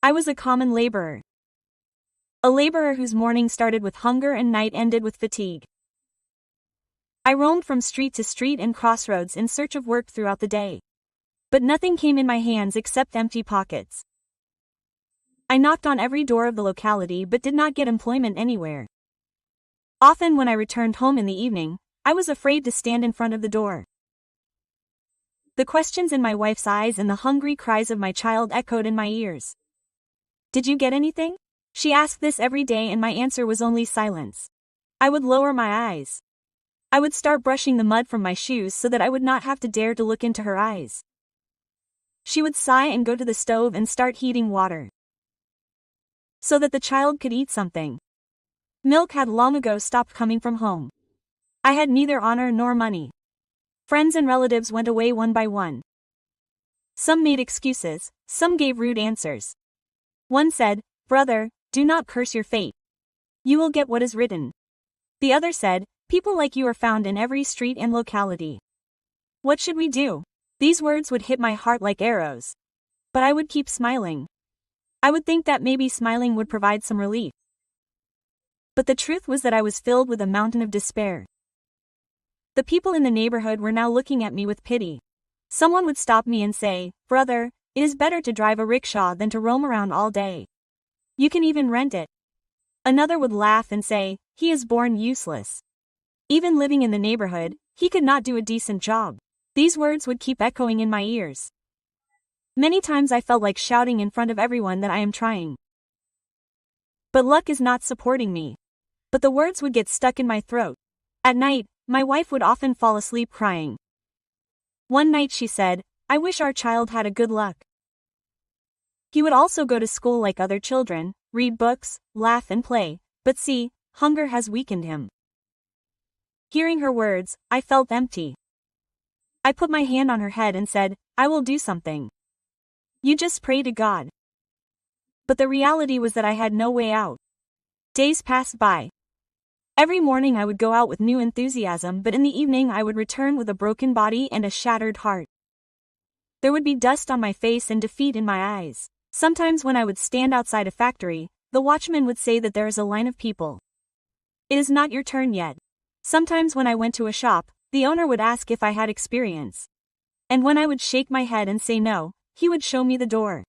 I was a common laborer. A laborer whose morning started with hunger and night ended with fatigue. I roamed from street to street and crossroads in search of work throughout the day. But nothing came in my hands except empty pockets. I knocked on every door of the locality but did not get employment anywhere. Often when I returned home in the evening, I was afraid to stand in front of the door. The questions in my wife's eyes and the hungry cries of my child echoed in my ears. "Did you get anything?" She asked this every day and my answer was only silence. I would lower my eyes. I would start brushing the mud from my shoes so that I would not have to dare to look into her eyes. She would sigh and go to the stove and start heating water, so that the child could eat something. Milk had long ago stopped coming from home. I had neither honor nor money. Friends and relatives went away one by one. Some made excuses, some gave rude answers. One said, "Brother, do not curse your fate. You will get what is written." The other said, "People like you are found in every street and locality. What should we do?" These words would hit my heart like arrows. But I would keep smiling. I would think that maybe smiling would provide some relief. But the truth was that I was filled with a mountain of despair. The people in the neighborhood were now looking at me with pity. Someone would stop me and say, "Brother, it is better to drive a rickshaw than to roam around all day. You can even rent it." Another would laugh and say, "He is born useless. Even living in the neighborhood, he could not do a decent job." These words would keep echoing in my ears. Many times I felt like shouting in front of everyone that I am trying. But luck is not supporting me. But the words would get stuck in my throat. At night, my wife would often fall asleep crying. One night she said, "I wish our child had a good luck. He would also go to school like other children, read books, laugh and play, but see, hunger has weakened him." Hearing her words, I felt empty. I put my hand on her head and said, "I will do something. You just pray to God." But the reality was that I had no way out. Days passed by. Every morning I would go out with new enthusiasm, but in the evening I would return with a broken body and a shattered heart. There would be dust on my face and defeat in my eyes. Sometimes when I would stand outside a factory, the watchman would say that there is a line of people. It is not your turn yet. Sometimes when I went to a shop, the owner would ask if I had experience. And when I would shake my head and say no, he would show me the door.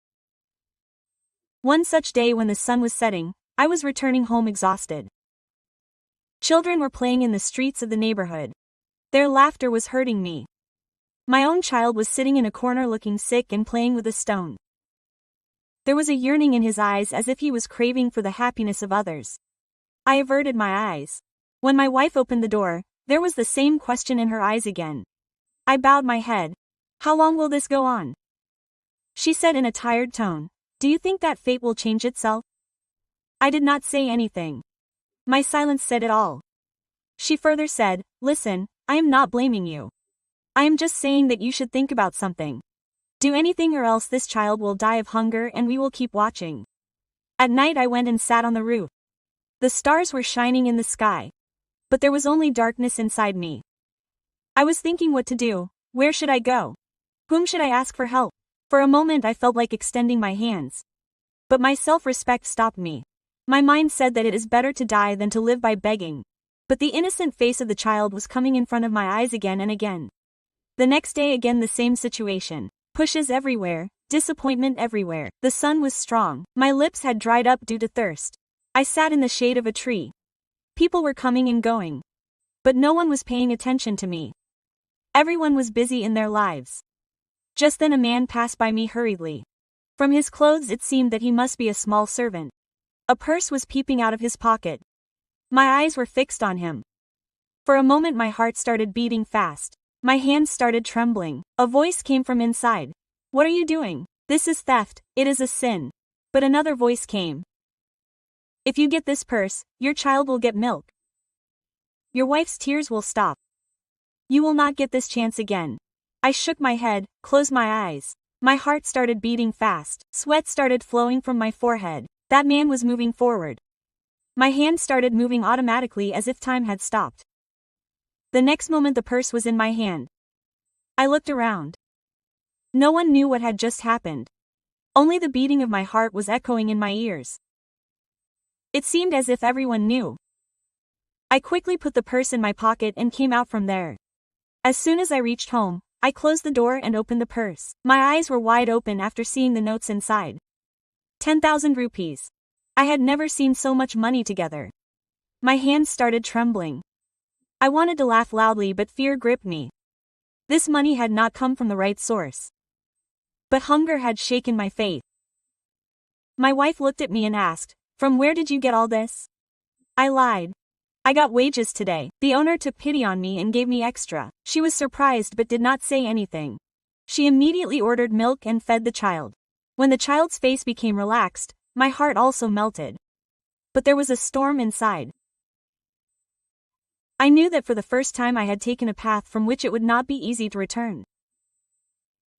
One such day when the sun was setting, I was returning home exhausted. Children were playing in the streets of the neighborhood. Their laughter was hurting me. My own child was sitting in a corner looking sick and playing with a stone. There was a yearning in his eyes as if he was craving for the happiness of others. I averted my eyes. When my wife opened the door, there was the same question in her eyes again. I bowed my head. "How long will this go on?" She said in a tired tone, "Do you think that fate will change itself?" I did not say anything. My silence said it all. She further said, "Listen, I am not blaming you. I am just saying that you should think about something. Do anything or else this child will die of hunger and we will keep watching." At night I went and sat on the roof. The stars were shining in the sky. But there was only darkness inside me. I was thinking what to do. Where should I go? Whom should I ask for help? For a moment I felt like extending my hands. But my self-respect stopped me. My mind said that it is better to die than to live by begging. But the innocent face of the child was coming in front of my eyes again and again. The next day again the same situation. Pushes everywhere, disappointment everywhere. The sun was strong. My lips had dried up due to thirst. I sat in the shade of a tree. People were coming and going. But no one was paying attention to me. Everyone was busy in their lives. Just then a man passed by me hurriedly. From his clothes it seemed that he must be a small servant. A purse was peeping out of his pocket. My eyes were fixed on him. For a moment my heart started beating fast. My hands started trembling. A voice came from inside. "What are you doing? This is theft, it is a sin." But another voice came. "If you get this purse, your child will get milk. Your wife's tears will stop. You will not get this chance again." I shook my head, closed my eyes. My heart started beating fast. Sweat started flowing from my forehead. That man was moving forward. My hand started moving automatically as if time had stopped. The next moment the purse was in my hand. I looked around. No one knew what had just happened. Only the beating of my heart was echoing in my ears. It seemed as if everyone knew. I quickly put the purse in my pocket and came out from there. As soon as I reached home, I closed the door and opened the purse. My eyes were wide open after seeing the notes inside. 10,000 rupees. I had never seen so much money together. My hands started trembling. I wanted to laugh loudly, but fear gripped me. This money had not come from the right source. But hunger had shaken my faith. My wife looked at me and asked, "From where did you get all this?" I lied. "I got wages today." The owner took pity on me and gave me extra. She was surprised but did not say anything. She immediately ordered milk and fed the child. When the child's face became relaxed, my heart also melted. But there was a storm inside. I knew that for the first time I had taken a path from which it would not be easy to return.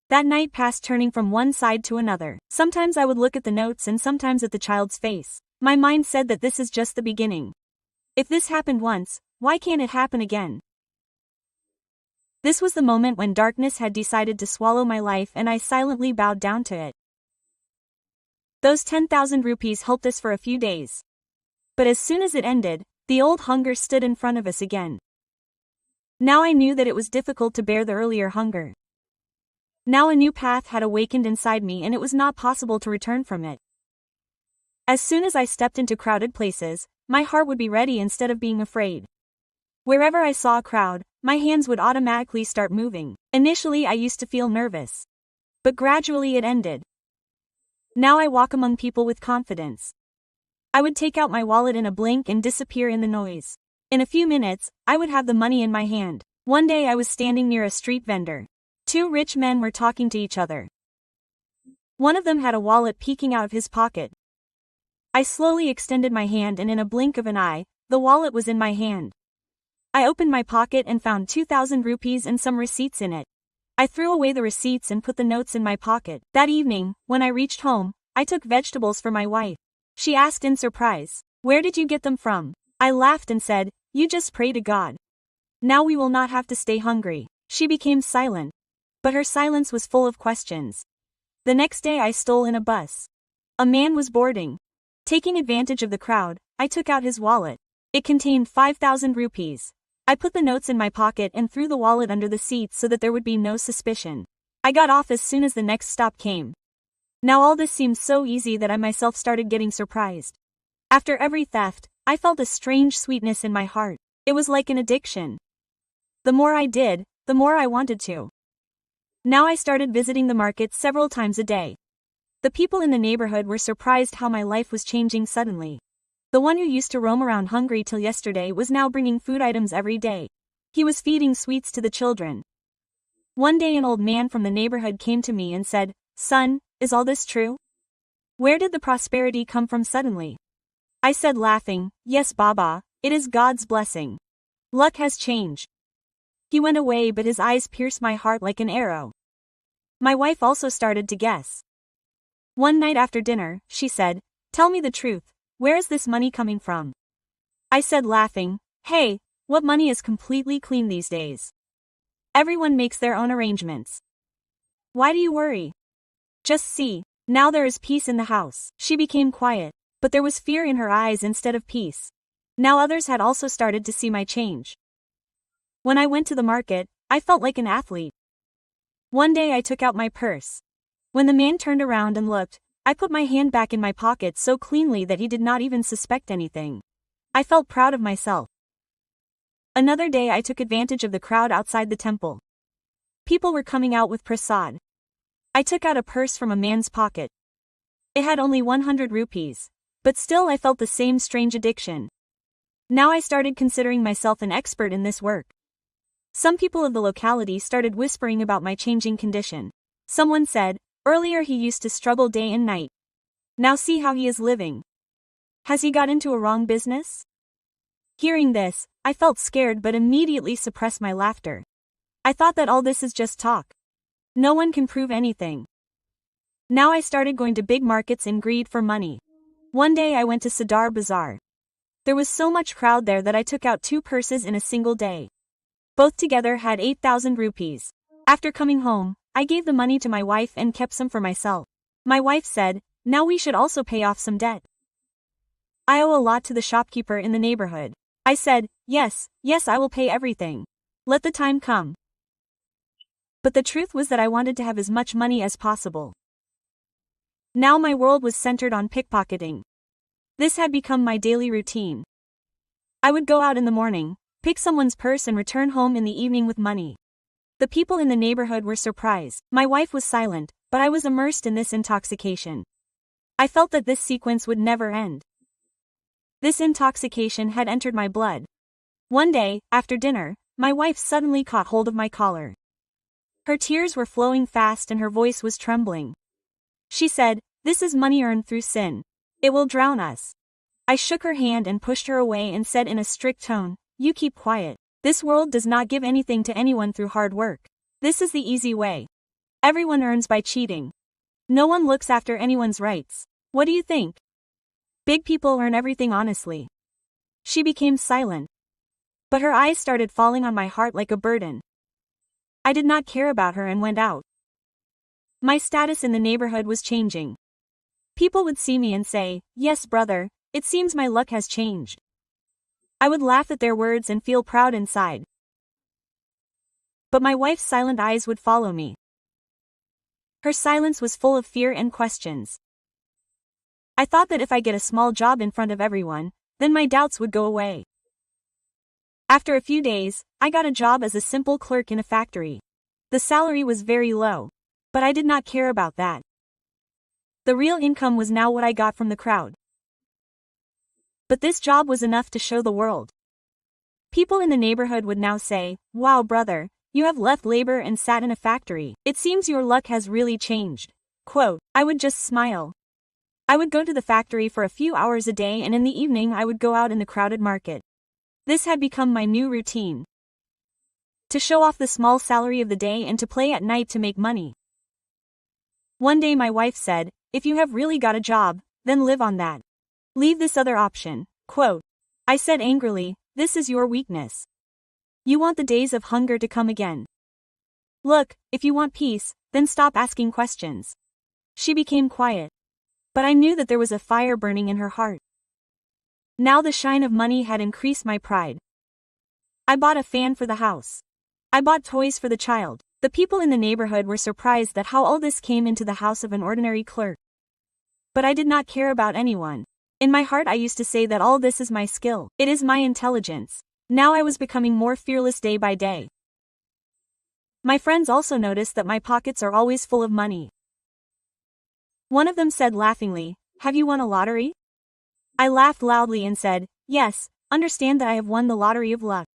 That night passed turning from one side to another. Sometimes I would look at the notes and sometimes at the child's face. My mind said that this is just the beginning. If this happened once, why can't it happen again? This was the moment when darkness had decided to swallow my life and I silently bowed down to it. Those 10,000 rupees helped us for a few days. But as soon as it ended, the old hunger stood in front of us again. Now I knew that it was difficult to bear the earlier hunger. Now a new path had awakened inside me and it was not possible to return from it. As soon as I stepped into crowded places, my heart would be ready instead of being afraid. Wherever I saw a crowd, my hands would automatically start moving. Initially I used to feel nervous. But gradually it ended. Now I walk among people with confidence. I would take out my wallet in a blink and disappear in the noise. In a few minutes, I would have the money in my hand. One day I was standing near a street vendor. Two rich men were talking to each other. One of them had a wallet peeking out of his pocket. I slowly extended my hand and in a blink of an eye, the wallet was in my hand. I opened my pocket and found 2,000 rupees and some receipts in it. I threw away the receipts and put the notes in my pocket. That evening, when I reached home, I took vegetables for my wife. She asked in surprise, "Where did you get them from?" I laughed and said, "You just pray to God. Now we will not have to stay hungry." She became silent. But her silence was full of questions. The next day I stole in a bus. A man was boarding. Taking advantage of the crowd, I took out his wallet. It contained 5,000 rupees. I put the notes in my pocket and threw the wallet under the seat so that there would be no suspicion. I got off as soon as the next stop came. Now all this seemed so easy that I myself started getting surprised. After every theft, I felt a strange sweetness in my heart. It was like an addiction. The more I did, the more I wanted to. Now I started visiting the market several times a day. The people in the neighborhood were surprised how my life was changing suddenly. The one who used to roam around hungry till yesterday was now bringing food items every day. He was feeding sweets to the children. One day an old man from the neighborhood came to me and said, "Son, is all this true? Where did the prosperity come from suddenly?" I said laughing, "Yes, Baba, it is God's blessing. Luck has changed." He went away but his eyes pierced my heart like an arrow. My wife also started to guess. One night after dinner, she said, "Tell me the truth, where is this money coming from?" I said laughing, "Hey, what money is completely clean these days? Everyone makes their own arrangements. Why do you worry? Just see, now there is peace in the house." She became quiet, but there was fear in her eyes instead of peace. Now others had also started to see my change. When I went to the market, I felt like an athlete. One day I took out my purse. When the man turned around and looked, I put my hand back in my pocket so cleanly that he did not even suspect anything. I felt proud of myself. Another day I took advantage of the crowd outside the temple. People were coming out with prasad. I took out a purse from a man's pocket. It had only 100 rupees, but still I felt the same strange addiction. Now I started considering myself an expert in this work. Some people of the locality started whispering about my changing condition. Someone said, "Earlier he used to struggle day and night. Now see how he is living. Has he got into a wrong business?" Hearing this, I felt scared but immediately suppressed my laughter. I thought that all this is just talk. No one can prove anything. Now I started going to big markets in greed for money. One day I went to Sadar Bazaar. There was so much crowd there that I took out 2 purses in a single day. Both together had 8,000 rupees. After coming home, I gave the money to my wife and kept some for myself. My wife said, now we should also pay off some debt. I owe a lot to the shopkeeper in the neighborhood. I said, yes, I will pay everything. Let the time come. But the truth was that I wanted to have as much money as possible. Now my world was centered on pickpocketing. This had become my daily routine. I would go out in the morning, pick someone's purse and return home in the evening with money. The people in the neighborhood were surprised. My wife was silent, but I was immersed in this intoxication. I felt that this sequence would never end. This intoxication had entered my blood. One day, after dinner, my wife suddenly caught hold of my collar. Her tears were flowing fast and her voice was trembling. She said, "This is money earned through sin. It will drown us." I shook her hand and pushed her away and said in a strict tone, "You keep quiet. This world does not give anything to anyone through hard work. This is the easy way. Everyone earns by cheating. No one looks after anyone's rights. What do you think? Big people earn everything honestly." She became silent. But her eyes started falling on my heart like a burden. I did not care about her and went out. My status in the neighborhood was changing. People would see me and say, "Yes, brother, it seems my luck has changed." I would laugh at their words and feel proud inside. But my wife's silent eyes would follow me. Her silence was full of fear and questions. I thought that if I get a small job in front of everyone, then my doubts would go away. After a few days, I got a job as a simple clerk in a factory. The salary was very low, but I did not care about that. The real income was now what I got from the crowd. But this job was enough to show the world. People in the neighborhood would now say, "Wow, brother, you have left labor and sat in a factory. It seems your luck has really changed." Quote, I would just smile. I would go to the factory for a few hours a day and in the evening I would go out in the crowded market. This had become my new routine. To show off the small salary of the day and to play at night to make money. One day my wife said, "If you have really got a job, then live on that. Leave this other option." Quote, I said angrily, "This is your weakness. You want the days of hunger to come again. Look, if you want peace, then stop asking questions." She became quiet. But I knew that there was a fire burning in her heart. Now the shine of money had increased my pride. I bought a fan for the house. I bought toys for the child. The people in the neighborhood were surprised that how all this came into the house of an ordinary clerk. But I did not care about anyone. In my heart I used to say that all this is my skill. It is my intelligence. Now I was becoming more fearless day by day. My friends also noticed that my pockets are always full of money. One of them said laughingly, "Have you won a lottery?" I laughed loudly and said, "Yes, understand that I have won the lottery of luck."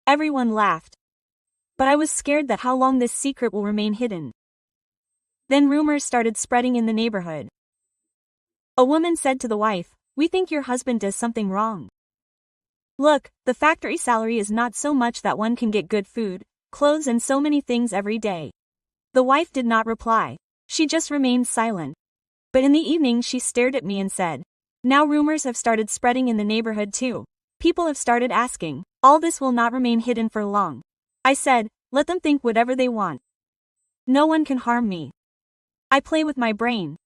Everyone laughed. But I was scared that how long this secret will remain hidden. Then rumors started spreading in the neighborhood. A woman said to the wife, "We think your husband does something wrong. Look, the factory salary is not so much that one can get good food, clothes and so many things every day." The wife did not reply. She just remained silent. But in the evening she stared at me and said, "Now rumors have started spreading in the neighborhood too. People have started asking. All this will not remain hidden for long." I said, "Let them think whatever they want. No one can harm me. I play with my brain.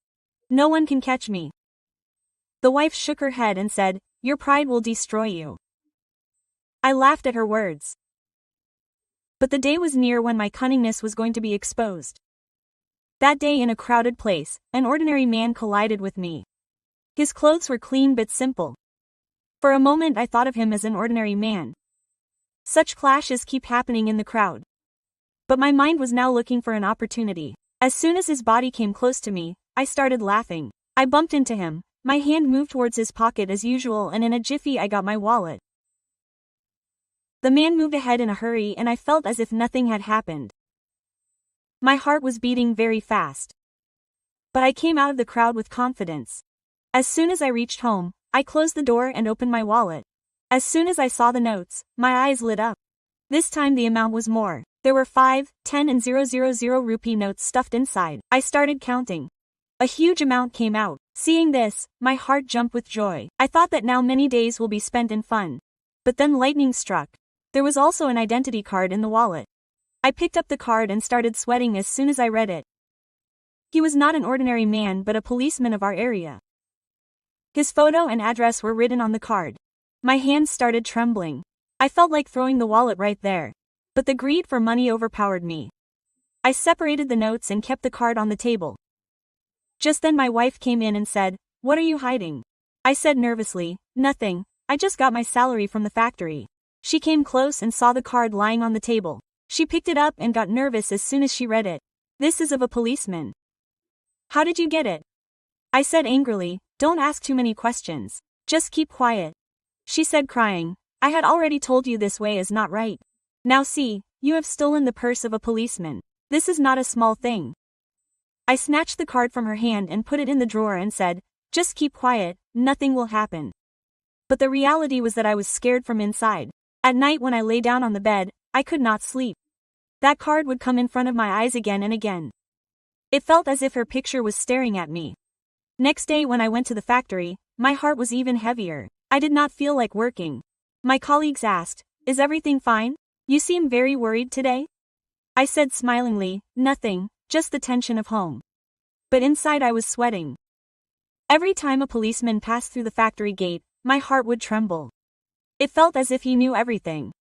No one can catch me." The wife shook her head and said, "Your pride will destroy you." I laughed at her words. But the day was near when my cunningness was going to be exposed. That day in a crowded place, an ordinary man collided with me. His clothes were clean but simple. For a moment I thought of him as an ordinary man. Such clashes keep happening in the crowd. But my mind was now looking for an opportunity. As soon as his body came close to me, I started laughing. I bumped into him, my hand moved towards his pocket as usual and in a jiffy I got my wallet. The man moved ahead in a hurry and I felt as if nothing had happened. My heart was beating very fast. But I came out of the crowd with confidence. As soon as I reached home, I closed the door and opened my wallet. As soon as I saw the notes, my eyes lit up. This time the amount was more. There were 5, 10 and 000 rupee notes stuffed inside. I started counting. A huge amount came out. Seeing this, my heart jumped with joy. I thought that now many days will be spent in fun. But then lightning struck. There was also an identity card in the wallet. I picked up the card and started sweating as soon as I read it. He was not an ordinary man but a policeman of our area. His photo and address were written on the card. My hands started trembling. I felt like throwing the wallet right there. But the greed for money overpowered me. I separated the notes and kept the card on the table. Just then my wife came in and said, "What are you hiding?" I said nervously, "Nothing, I just got my salary from the factory." She came close and saw the card lying on the table. She picked it up and got nervous as soon as she read it. "This is of a policeman." "How did you get it?" I said angrily, "Don't ask too many questions. Just keep quiet." She said crying, "I had already told you this way is not right. Now see, you have stolen the purse of a policeman. This is not a small thing." I snatched the card from her hand and put it in the drawer and said, "Just keep quiet, nothing will happen." But the reality was that I was scared from inside. At night when I lay down on the bed, I could not sleep. That card would come in front of my eyes again and again. It felt as if her picture was staring at me. Next day when I went to the factory, my heart was even heavier. I did not feel like working. My colleagues asked, "Is everything fine? You seem very worried today?" I said smilingly, "Nothing, just the tension of home." But inside I was sweating. Every time a policeman passed through the factory gate, my heart would tremble. It felt as if he knew everything.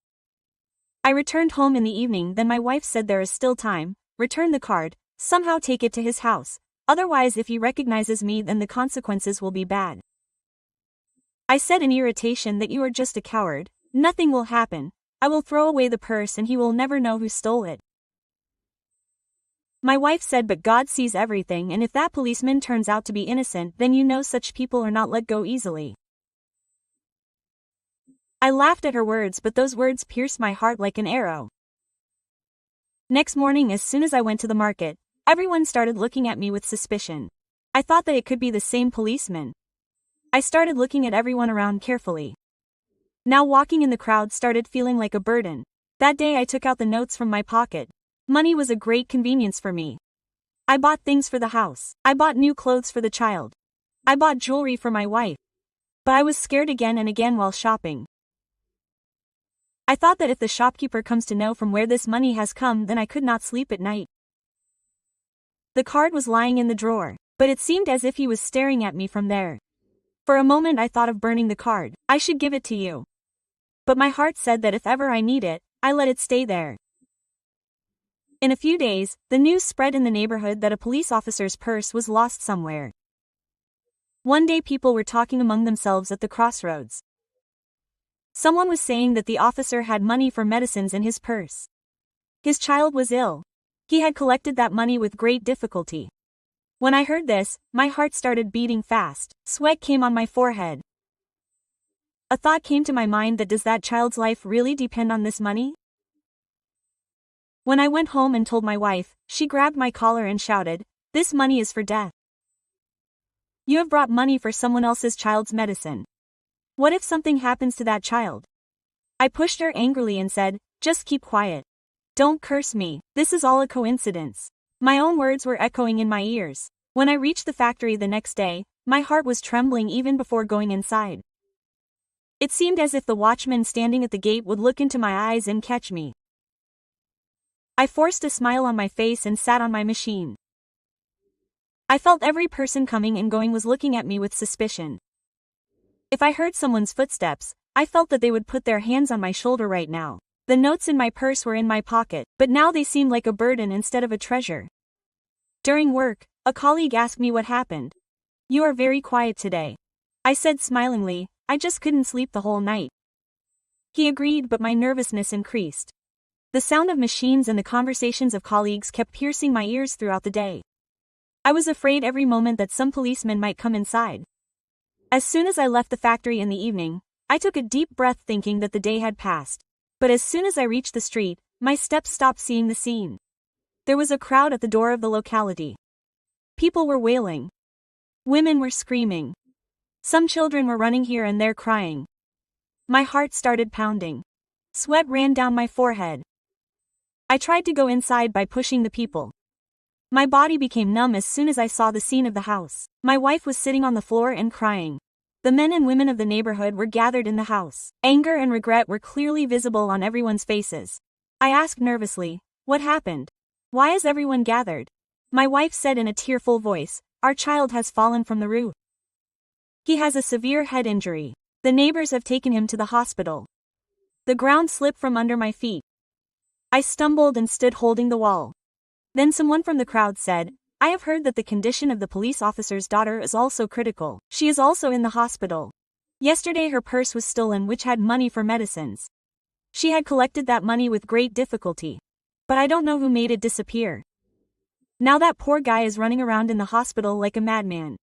I returned home in the evening, then my wife said there is still time, return the card, somehow take it to his house, otherwise if he recognizes me then the consequences will be bad. I said in irritation that you are just a coward, nothing will happen, I will throw away the purse and he will never know who stole it. My wife said but God sees everything and if that policeman turns out to be innocent then you know such people are not let go easily. I laughed at her words but those words pierced my heart like an arrow. Next morning as soon as I went to the market, everyone started looking at me with suspicion. I thought that it could be the same policeman. I started looking at everyone around carefully. Now walking in the crowd started feeling like a burden. That day I took out the notes from my pocket. Money was a great convenience for me. I bought things for the house. I bought new clothes for the child. I bought jewelry for my wife. But I was scared again and again while shopping. I thought that if the shopkeeper comes to know from where this money has come then I could not sleep at night. The card was lying in the drawer, but it seemed as if he was staring at me from there. For a moment I thought of burning the card. I should give it to you. But my heart said that if ever I need it, I let it stay there. In a few days, the news spread in the neighborhood that a police officer's purse was lost somewhere. One day people were talking among themselves at the crossroads. Someone was saying that the officer had money for medicines in his purse. His child was ill. He had collected that money with great difficulty. When I heard this, my heart started beating fast, sweat came on my forehead. A thought came to my mind that does that child's life really depend on this money? When I went home and told my wife, she grabbed my collar and shouted, "This money is for death. You have brought money for someone else's child's medicine. What if something happens to that child?" I pushed her angrily and said, "Just keep quiet. Don't curse me, this is all a coincidence." My own words were echoing in my ears. When I reached the factory the next day, my heart was trembling even before going inside. It seemed as if the watchman standing at the gate would look into my eyes and catch me. I forced a smile on my face and sat on my machine. I felt every person coming and going was looking at me with suspicion. If I heard someone's footsteps, I felt that they would put their hands on my shoulder right now. The notes in my purse were in my pocket, but now they seemed like a burden instead of a treasure. During work, a colleague asked me what happened. "You are very quiet today." I said smilingly, "I just couldn't sleep the whole night." He agreed but my nervousness increased. The sound of machines and the conversations of colleagues kept piercing my ears throughout the day. I was afraid every moment that some policeman might come inside. As soon as I left the factory in the evening, I took a deep breath thinking that the day had passed. But as soon as I reached the street, my steps stopped seeing the scene. There was a crowd at the door of the locality. People were wailing. Women were screaming. Some children were running here and there crying. My heart started pounding. Sweat ran down my forehead. I tried to go inside by pushing the people. My body became numb as soon as I saw the scene of the house. My wife was sitting on the floor and crying. The men and women of the neighborhood were gathered in the house. Anger and regret were clearly visible on everyone's faces. I asked nervously, "What happened? Why is everyone gathered?" My wife said in a tearful voice, "Our child has fallen from the roof. He has a severe head injury. The neighbors have taken him to the hospital." The ground slipped from under my feet. I stumbled and stood holding the wall. Then someone from the crowd said, "I have heard that the condition of the police officer's daughter is also critical. She is also in the hospital. Yesterday her purse was stolen, which had money for medicines. She had collected that money with great difficulty. But I don't know who made it disappear. Now that poor guy is running around in the hospital like a madman."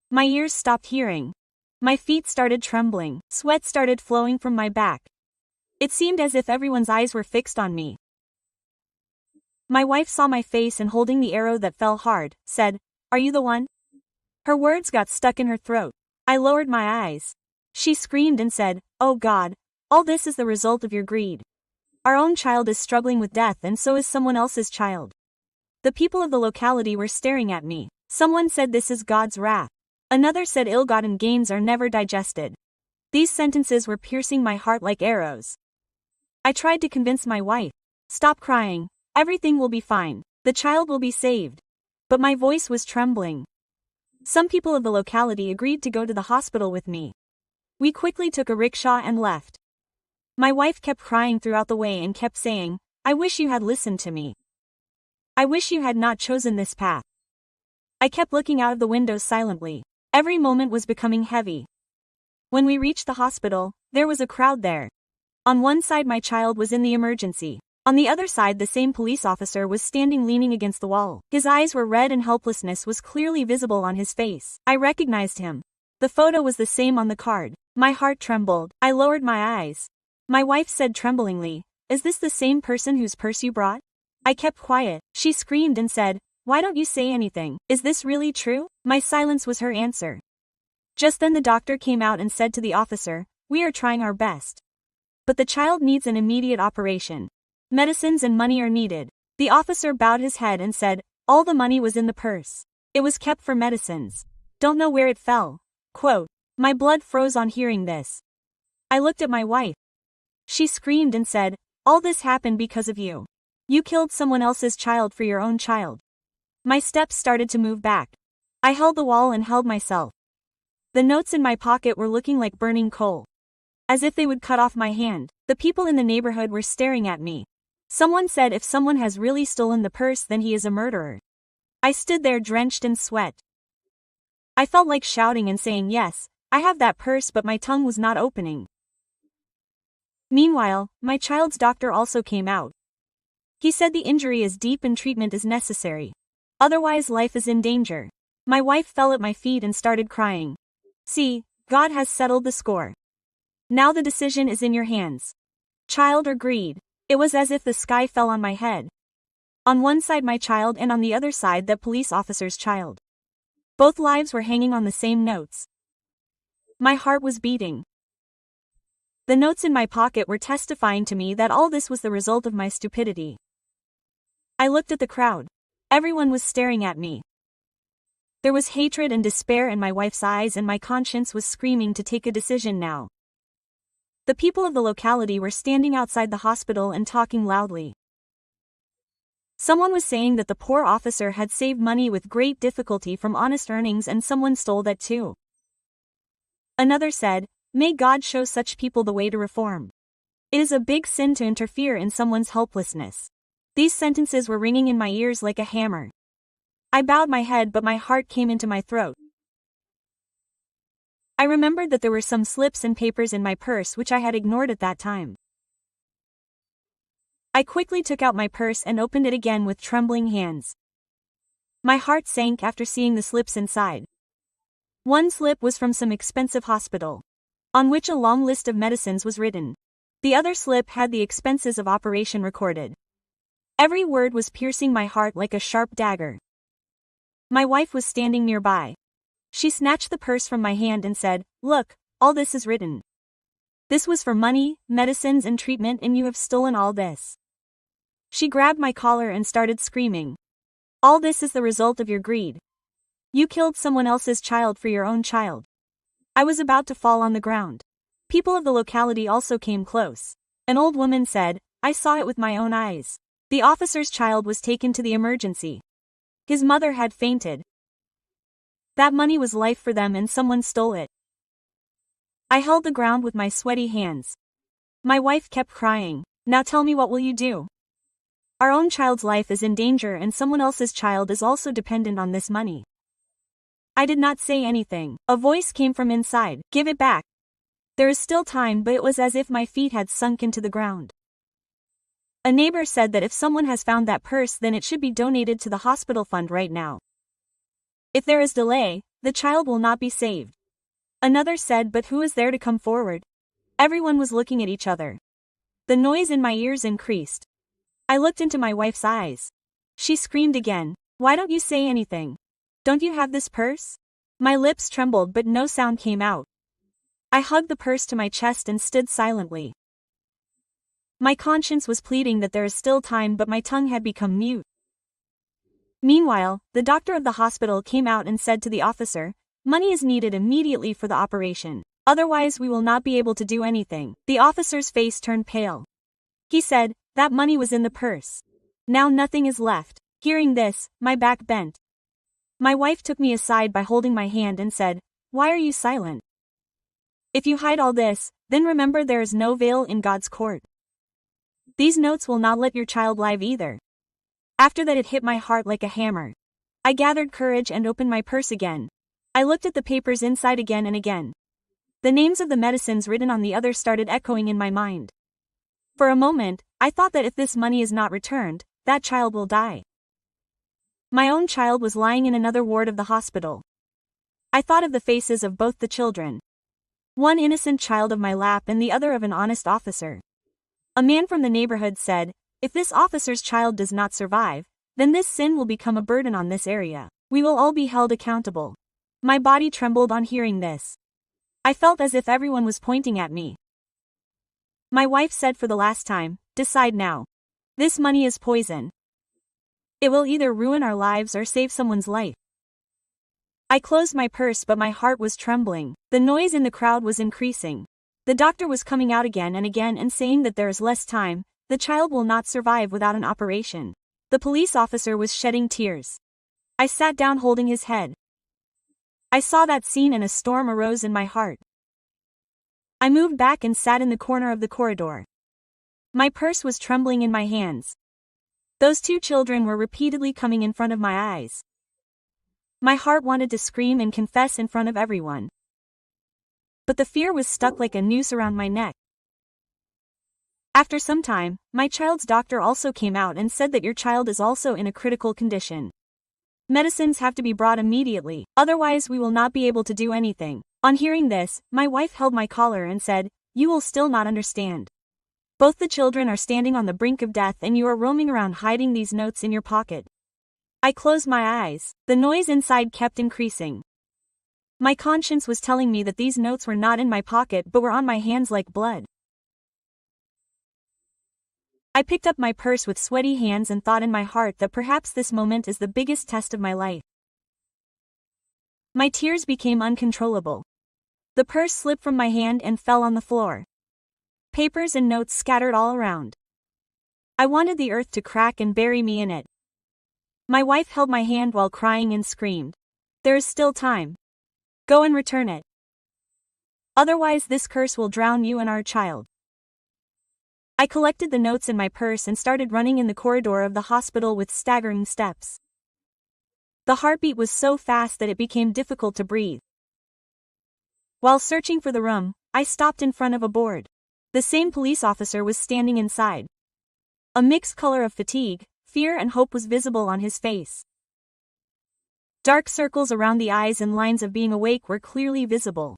My ears stopped hearing. My feet started trembling. Sweat started flowing from my back. It seemed as if everyone's eyes were fixed on me. My wife saw my face and, holding the arrow that fell hard, said, "Are you the one?" Her words got stuck in her throat. I lowered my eyes. She screamed and said, "Oh God, all this is the result of your greed. Our own child is struggling with death, and so is someone else's child." The people of the locality were staring at me. Someone said, "This is God's wrath." Another said, "Ill-gotten gains are never digested." These sentences were piercing my heart like arrows. I tried to convince my wife, "Stop crying. Everything will be fine. The child will be saved." But my voice was trembling. Some people of the locality agreed to go to the hospital with me. We quickly took a rickshaw and left. My wife kept crying throughout the way and kept saying, "I wish you had listened to me. I wish you had not chosen this path." I kept looking out of the window silently. Every moment was becoming heavy. When we reached the hospital, there was a crowd there. On one side my child was in the emergency. On the other side the same police officer was standing leaning against the wall. His eyes were red and helplessness was clearly visible on his face. I recognized him. The photo was the same on the card. My heart trembled. I lowered my eyes. My wife said tremblingly, "Is this the same person whose purse you brought?" I kept quiet. She screamed and said, "Why don't you say anything? Is this really true?" My silence was her answer. Just then the doctor came out and said to the officer, "We are trying our best. But the child needs an immediate operation. Medicines and money are needed." The officer bowed his head and said, "All the money was in the purse. It was kept for medicines. Don't know where it fell." Quote. My blood froze on hearing this. I looked at my wife. She screamed and said, "All this happened because of you. You killed someone else's child for your own child." My steps started to move back. I held the wall and held myself. The notes in my pocket were looking like burning coal. As if they would cut off my hand. The people in the neighborhood were staring at me. Someone said, "If someone has really stolen the purse, then he is a murderer." I stood there drenched in sweat. I felt like shouting and saying, "Yes, I have that purse," but my tongue was not opening. Meanwhile, my child's doctor also came out. He said the injury is deep and treatment is necessary. Otherwise life is in danger. My wife fell at my feet and started crying. "See, God has settled the score. Now the decision is in your hands. Child or greed." It was as if the sky fell on my head. On one side my child and on the other side that police officer's child. Both lives were hanging on the same notes. My heart was beating. The notes in my pocket were testifying to me that all this was the result of my stupidity. I looked at the crowd. Everyone was staring at me. There was hatred and despair in my wife's eyes, and my conscience was screaming to take a decision now. The people of the locality were standing outside the hospital and talking loudly. Someone was saying that the poor officer had saved money with great difficulty from honest earnings, and someone stole that too. Another said, "May God show such people the way to reform. It is a big sin to interfere in someone's helplessness." These sentences were ringing in my ears like a hammer. I bowed my head, but my heart came into my throat. I remembered that there were some slips and papers in my purse which I had ignored at that time. I quickly took out my purse and opened it again with trembling hands. My heart sank after seeing the slips inside. One slip was from some expensive hospital, on which a long list of medicines was written. The other slip had the expenses of operation recorded. Every word was piercing my heart like a sharp dagger. My wife was standing nearby. She snatched the purse from my hand and said, "Look, all this is written. This was for money, medicines and treatment, and you have stolen all this." She grabbed my collar and started screaming. "All this is the result of your greed. You killed someone else's child for your own child." I was about to fall on the ground. People of the locality also came close. An old woman said, "I saw it with my own eyes. The officer's child was taken to the emergency. His mother had fainted. That money was life for them and someone stole it. I held the ground with my sweaty hands. My wife kept crying. Now tell me, what will you do? Our own child's life is in danger and someone else's child is also dependent on this money. I did not say anything. A voice came from inside. Give it back. There is still time, but it was as if my feet had sunk into the ground. A neighbor said that if someone has found that purse, then it should be donated to the hospital fund right now. If there is delay, the child will not be saved. Another said, but who is there to come forward? Everyone was looking at each other. The noise in my ears increased. I looked into my wife's eyes. She screamed again. Why don't you say anything? Don't you have this purse? My lips trembled but no sound came out. I hugged the purse to my chest and stood silently. My conscience was pleading that there is still time, but my tongue had become mute. Meanwhile, the doctor of the hospital came out and said to the officer, money is needed immediately for the operation. Otherwise we will not be able to do anything. The officer's face turned pale. He said, that money was in the purse. Now nothing is left. Hearing this, my back bent. My wife took me aside by holding my hand and said, why are you silent? If you hide all this, then remember there is no veil in God's court. These notes will not let your child live either. After that, it hit my heart like a hammer. I gathered courage and opened my purse again. I looked at the papers inside again and again. The names of the medicines written on the other started echoing in my mind. For a moment, I thought that if this money is not returned, that child will die. My own child was lying in another ward of the hospital. I thought of the faces of both the children. One innocent child of my lap and the other of an honest officer. A man from the neighborhood said, if this officer's child does not survive, then this sin will become a burden on this area. We will all be held accountable. My body trembled on hearing this. I felt as if everyone was pointing at me. My wife said for the last time, decide now. This money is poison. It will either ruin our lives or save someone's life. I closed my purse, but my heart was trembling. The noise in the crowd was increasing. The doctor was coming out again and saying that there is less time, the child will not survive without an operation. The police officer was shedding tears. I sat down holding his head. I saw that scene and a storm arose in my heart. I moved back and sat in the corner of the corridor. My purse was trembling in my hands. Those two children were repeatedly coming in front of my eyes. My heart wanted to scream and confess in front of everyone. But the fear was stuck like a noose around my neck. After some time, my child's doctor also came out and said that your child is also in a critical condition. Medicines have to be brought immediately, otherwise we will not be able to do anything. On hearing this, my wife held my collar and said, you will still not understand. Both the children are standing on the brink of death and you are roaming around hiding these notes in your pocket. I closed my eyes. The noise inside kept increasing. My conscience was telling me that these notes were not in my pocket but were on my hands like blood. I picked up my purse with sweaty hands and thought in my heart that perhaps this moment is the biggest test of my life. My tears became uncontrollable. The purse slipped from my hand and fell on the floor. Papers and notes scattered all around. I wanted the earth to crack and bury me in it. My wife held my hand while crying and screamed, there is still time. Go and return it. Otherwise this curse will drown you and our child. I collected the notes in my purse and started running in the corridor of the hospital with staggering steps. The heartbeat was so fast that it became difficult to breathe. While searching for the room, I stopped in front of a board. The same police officer was standing inside. A mixed color of fatigue, fear and hope was visible on his face. Dark circles around the eyes and lines of being awake were clearly visible.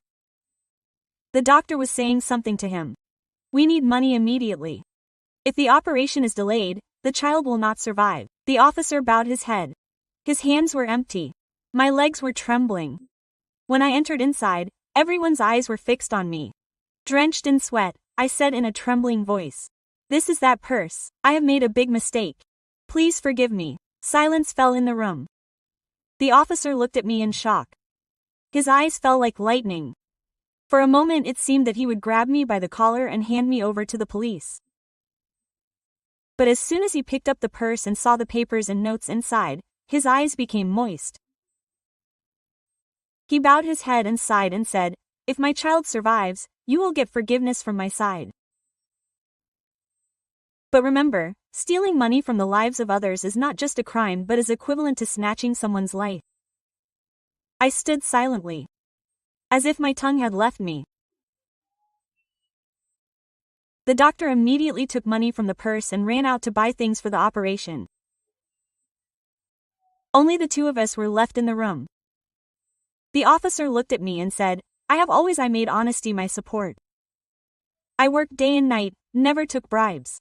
The doctor was saying something to him. We need money immediately. If the operation is delayed, the child will not survive. The officer bowed his head. His hands were empty. My legs were trembling. When I entered inside, everyone's eyes were fixed on me. Drenched in sweat, I said in a trembling voice, this is that purse. I have made a big mistake. Please forgive me. Silence fell in the room. The officer looked at me in shock. His eyes fell like lightning. For a moment it seemed that he would grab me by the collar and hand me over to the police. But as soon as he picked up the purse and saw the papers and notes inside, his eyes became moist. He bowed his head and sighed and said, "If my child survives, you will get forgiveness from my side. But remember, stealing money from the lives of others is not just a crime but is equivalent to snatching someone's life." I stood silently, as if my tongue had left me. The doctor immediately took money from the purse and ran out to buy things for the operation. Only the two of us were left in the room. The officer looked at me and said, I made honesty my support. I worked day and night, never took bribes.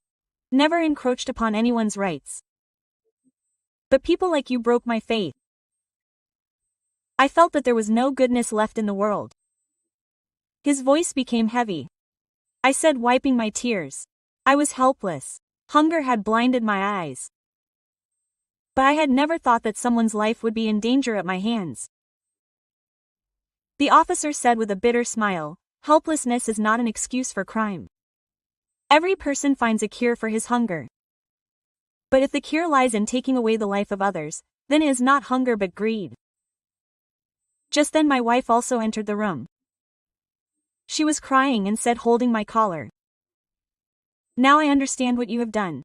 Never encroached upon anyone's rights. But people like you broke my faith. I felt that there was no goodness left in the world. His voice became heavy. I said, wiping my tears. I was helpless. Hunger had blinded my eyes. But I had never thought that someone's life would be in danger at my hands. The officer said with a bitter smile, helplessness is not an excuse for crime. Every person finds a cure for his hunger. But if the cure lies in taking away the life of others, then it is not hunger but greed. Just then my wife also entered the room. She was crying and said, holding my collar, "Now I understand what you have done.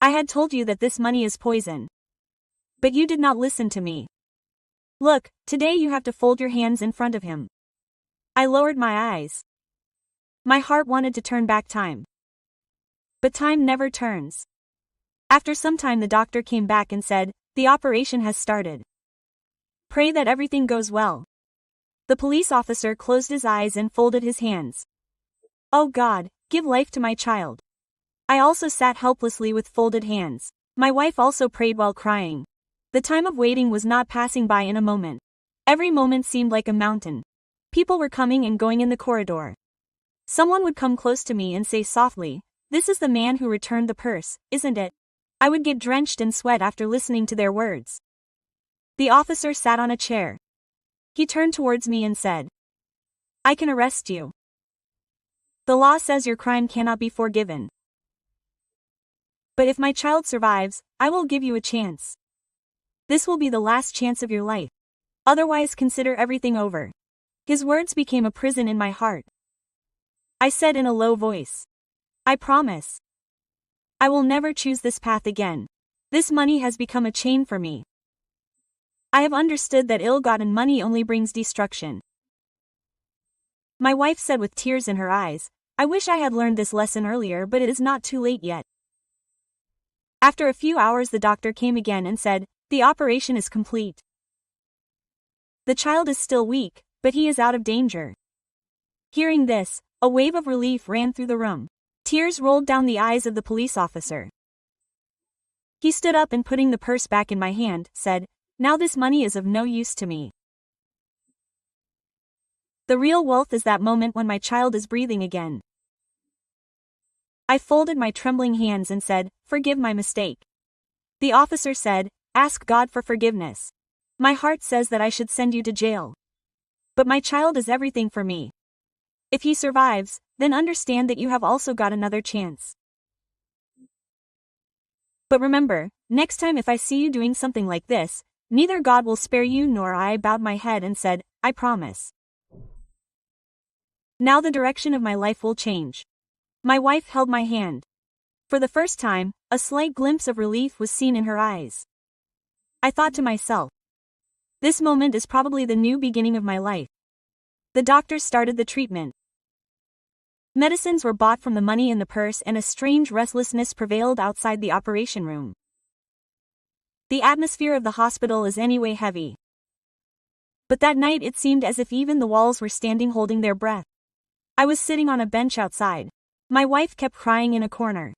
I had told you that this money is poison. But you did not listen to me. Look, today you have to fold your hands in front of him." I lowered my eyes. My heart wanted to turn back time. But time never turns. After some time the doctor came back and said, "The operation has started. Pray that everything goes well." The police officer closed his eyes and folded his hands. "Oh God, give life to my child." I also sat helplessly with folded hands. My wife also prayed while crying. The time of waiting was not passing by in a moment. Every moment seemed like a mountain. People were coming and going in the corridor. Someone would come close to me and say softly, "This is the man who returned the purse, isn't it?" I would get drenched in sweat after listening to their words. The officer sat on a chair. He turned towards me and said, "I can arrest you. The law says your crime cannot be forgiven. But if my child survives, I will give you a chance. This will be the last chance of your life. Otherwise consider everything over." His words became a prison in my heart. I said in a low voice, "I promise. I will never choose this path again. This money has become a chain for me. I have understood that ill-gotten money only brings destruction." My wife said with tears in her eyes, "I wish I had learned this lesson earlier, but it is not too late yet." After a few hours the doctor came again and said, "The operation is complete. The child is still weak, but he is out of danger." Hearing this, a wave of relief ran through the room. Tears rolled down the eyes of the police officer. He stood up and putting the purse back in my hand, said, "Now this money is of no use to me. The real wealth is that moment when my child is breathing again." I folded my trembling hands and said, "Forgive my mistake." The officer said, "Ask God for forgiveness. My heart says that I should send you to jail. But my child is everything for me. If he survives, then understand that you have also got another chance. But remember, next time if I see you doing something like this, neither God will spare you nor I." Bowed my head and said, "I promise. Now the direction of my life will change." My wife held my hand. For the first time, a slight glimpse of relief was seen in her eyes. I thought to myself, this moment is probably the new beginning of my life. The doctors started the treatment. Medicines were bought from the money in the purse and a strange restlessness prevailed outside the operation room. The atmosphere of the hospital is anyway heavy. But that night it seemed as if even the walls were standing holding their breath. I was sitting on a bench outside. My wife kept crying in a corner.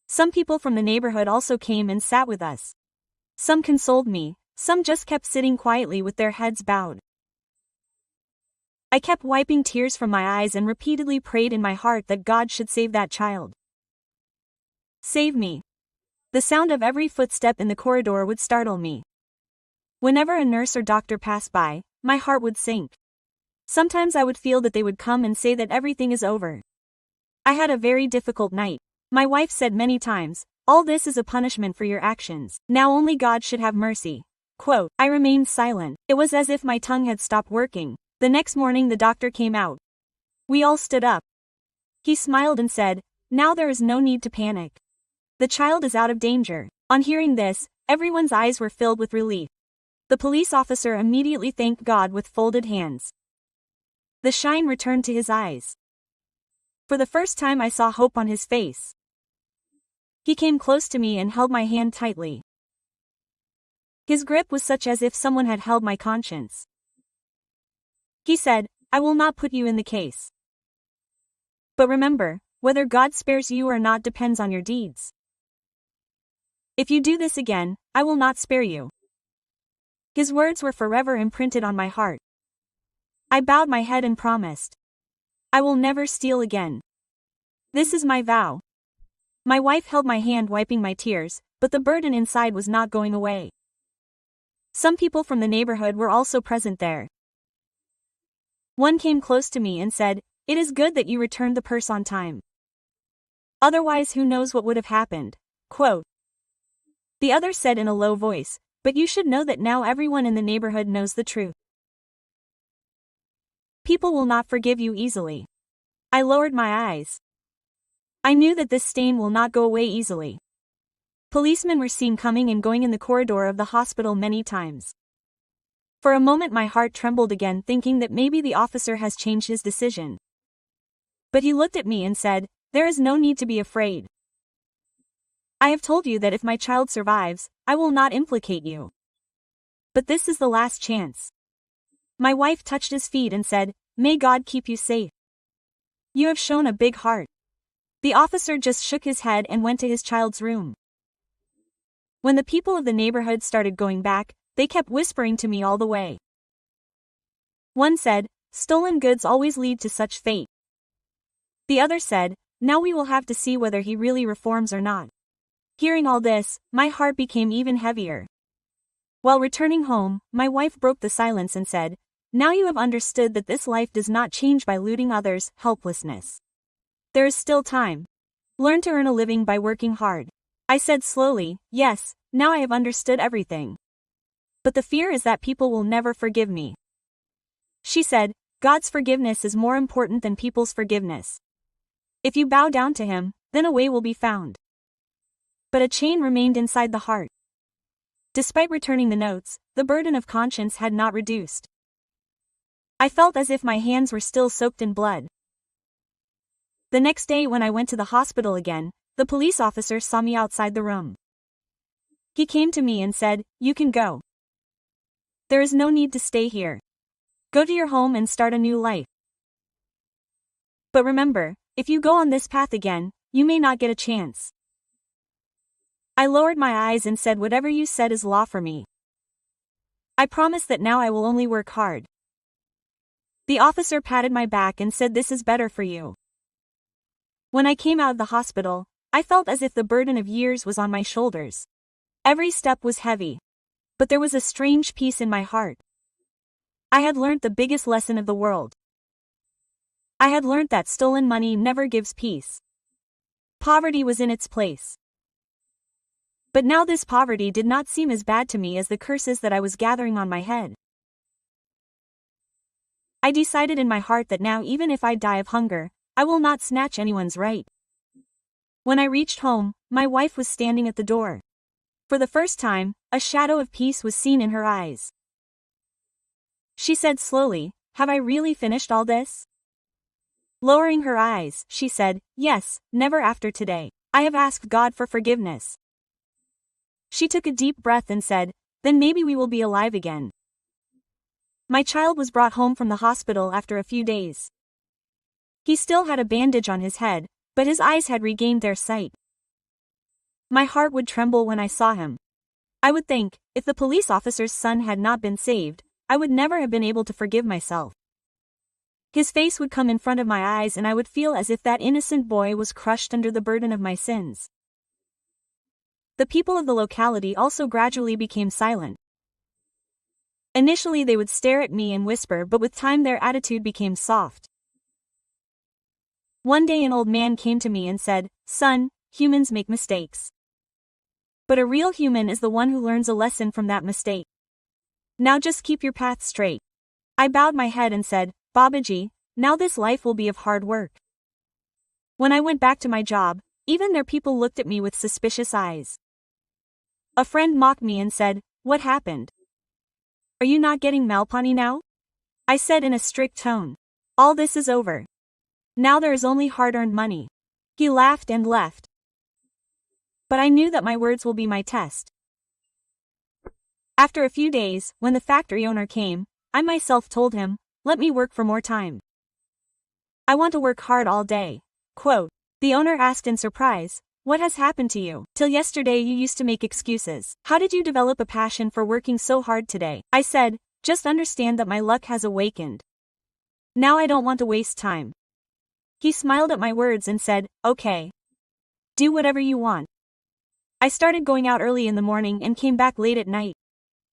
Some people from the neighborhood also came and sat with us. Some consoled me, some just kept sitting quietly with their heads bowed. I kept wiping tears from my eyes and repeatedly prayed in my heart that God should save that child. Save me. The sound of every footstep in the corridor would startle me. Whenever a nurse or doctor passed by, my heart would sink. Sometimes I would feel that they would come and say that everything is over. I had a very difficult night. My wife said many times, All this is a punishment for your actions. Now only God should have mercy. Quote, I remained silent. It was as if my tongue had stopped working. The next morning the doctor came out. We all stood up. He smiled and said, now there is no need to panic. The child is out of danger. On hearing this, everyone's eyes were filled with relief. The police officer immediately thanked God with folded hands. The shine returned to his eyes. For the first time I saw hope on his face. He came close to me and held my hand tightly. His grip was such as if someone had held my conscience. He said, I will not put you in the case. But remember, whether God spares you or not depends on your deeds. If you do this again, I will not spare you. His words were forever imprinted on my heart. I bowed my head and promised. I will never steal again. This is my vow. My wife held my hand wiping my tears, but the burden inside was not going away. Some people from the neighborhood were also present there. One came close to me and said, it is good that you returned the purse on time. Otherwise who knows what would have happened. Quote. The other said in a low voice, but you should know that now everyone in the neighborhood knows the truth. People will not forgive you easily. I lowered my eyes. I knew that this stain will not go away easily. Policemen were seen coming and going in the corridor of the hospital many times. For a moment my heart trembled again, thinking that maybe the officer has changed his decision. But he looked at me and said, there is no need to be afraid. I have told you that if my child survives, I will not implicate you. But this is the last chance. My wife touched his feet and said, may God keep you safe. You have shown a big heart. The officer just shook his head and went to his child's room. When the people of the neighborhood started going back, they kept whispering to me all the way. One said, stolen goods always lead to such fate. The other said, now we will have to see whether he really reforms or not. Hearing all this, my heart became even heavier. While returning home, my wife broke the silence and said, now you have understood that this life does not change by looting others' helplessness. There is still time. Learn to earn a living by working hard. I said slowly, yes, now I have understood everything. But the fear is that people will never forgive me. She said, God's forgiveness is more important than people's forgiveness. If you bow down to him, then a way will be found. But a chain remained inside the heart. Despite returning the notes, the burden of conscience had not reduced. I felt as if my hands were still soaked in blood. The next day when I went to the hospital again, the police officer saw me outside the room. He came to me and said, you can go. There is no need to stay here. Go to your home and start a new life. But remember, if you go on this path again, you may not get a chance. I lowered my eyes and said, whatever you said is law for me. I promise that now I will only work hard. The officer patted my back and said, this is better for you. When I came out of the hospital, I felt as if the burden of years was on my shoulders. Every step was heavy. But there was a strange peace in my heart. I had learnt the biggest lesson of the world. I had learnt that stolen money never gives peace. Poverty was in its place. But now this poverty did not seem as bad to me as the curses that I was gathering on my head. I decided in my heart that now even if I die of hunger, I will not snatch anyone's right. When I reached home, my wife was standing at the door. For the first time, a shadow of peace was seen in her eyes. She said slowly, have I really finished all this? Lowering her eyes, she said, yes, never after today. I have asked God for forgiveness. She took a deep breath and said, then maybe we will be alive again. My child was brought home from the hospital after a few days. He still had a bandage on his head, but his eyes had regained their sight. My heart would tremble when I saw him. I would think, if the police officer's son had not been saved, I would never have been able to forgive myself. His face would come in front of my eyes and I would feel as if that innocent boy was crushed under the burden of my sins. The people of the locality also gradually became silent. Initially they would stare at me and whisper, but with time their attitude became soft. One day an old man came to me and said, son, humans make mistakes. But a real human is the one who learns a lesson from that mistake. Now just keep your path straight. I bowed my head and said, Babaji, now this life will be of hard work. When I went back to my job, even their people looked at me with suspicious eyes. A friend mocked me and said, what happened? Are you not getting Malpani now? I said in a strict tone. All this is over. Now there is only hard-earned money. He laughed and left. But I knew that my words will be my test. After a few days, when the factory owner came, I myself told him, let me work for more time. I want to work hard all day. Quote. The owner asked in surprise, what has happened to you? Till yesterday you used to make excuses. How did you develop a passion for working so hard today? I said, just understand that my luck has awakened. Now I don't want to waste time. He smiled at my words and said, okay. Do whatever you want. I started going out early in the morning and came back late at night.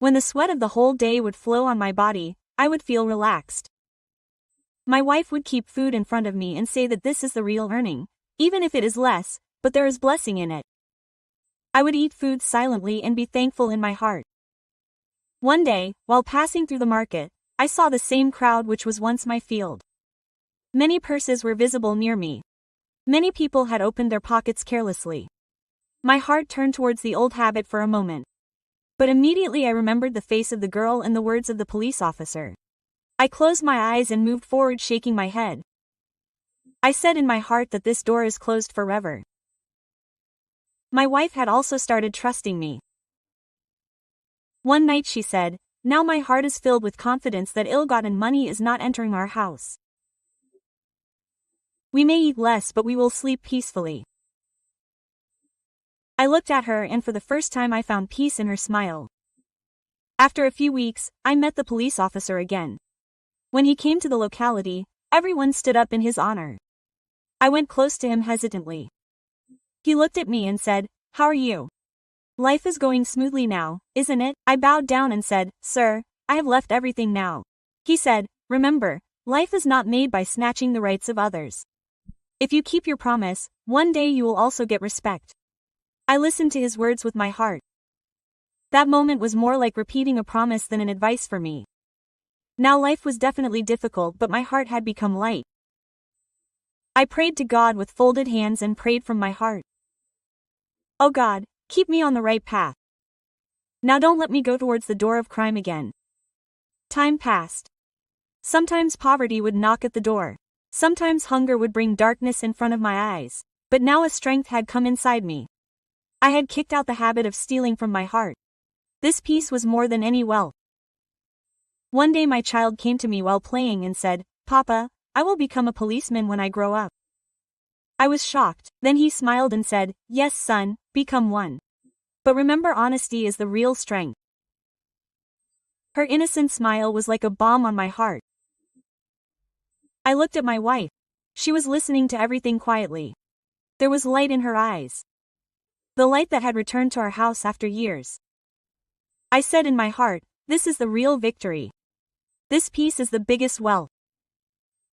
When the sweat of the whole day would flow on my body, I would feel relaxed. My wife would keep food in front of me and say that this is the real earning, even if it is less, but there is blessing in it. I would eat food silently and be thankful in my heart. One day, while passing through the market, I saw the same crowd which was once my field. Many purses were visible near me. Many people had opened their pockets carelessly. My heart turned towards the old habit for a moment. But immediately I remembered the face of the girl and the words of the police officer. I closed my eyes and moved forward shaking my head. I said in my heart that this door is closed forever. My wife had also started trusting me. One night she said, now my heart is filled with confidence that ill-gotten money is not entering our house. We may eat less but we will sleep peacefully. I looked at her and for the first time I found peace in her smile. After a few weeks, I met the police officer again. When he came to the locality, everyone stood up in his honor. I went close to him hesitantly. He looked at me and said, how are you? Life is going smoothly now, isn't it? I bowed down and said, sir, I have left everything now. He said, remember, life is not made by snatching the rights of others. If you keep your promise, one day you will also get respect. I listened to his words with my heart. That moment was more like repeating a promise than an advice for me. Now life was definitely difficult but my heart had become light. I prayed to God with folded hands and prayed from my heart. Oh God, keep me on the right path. Now don't let me go towards the door of crime again. Time passed. Sometimes poverty would knock at the door. Sometimes hunger would bring darkness in front of my eyes. But now a strength had come inside me. I had kicked out the habit of stealing from my heart. This peace was more than any wealth. One day my child came to me while playing and said, Papa, I will become a policeman when I grow up. I was shocked, then he smiled and said, yes son, become one. But remember honesty is the real strength. Her innocent smile was like a balm on my heart. I looked at my wife. She was listening to everything quietly. There was light in her eyes. The light that had returned to our house after years. I said in my heart, this is the real victory. This peace is the biggest wealth.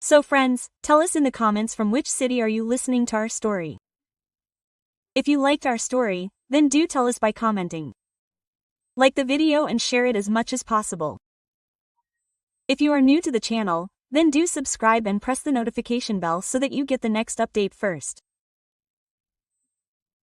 So friends, tell us in the comments from which city are you listening to our story. If you liked our story, then do tell us by commenting. Like the video and share it as much as possible. If you are new to the channel, then do subscribe and press the notification bell so that you get the next update first.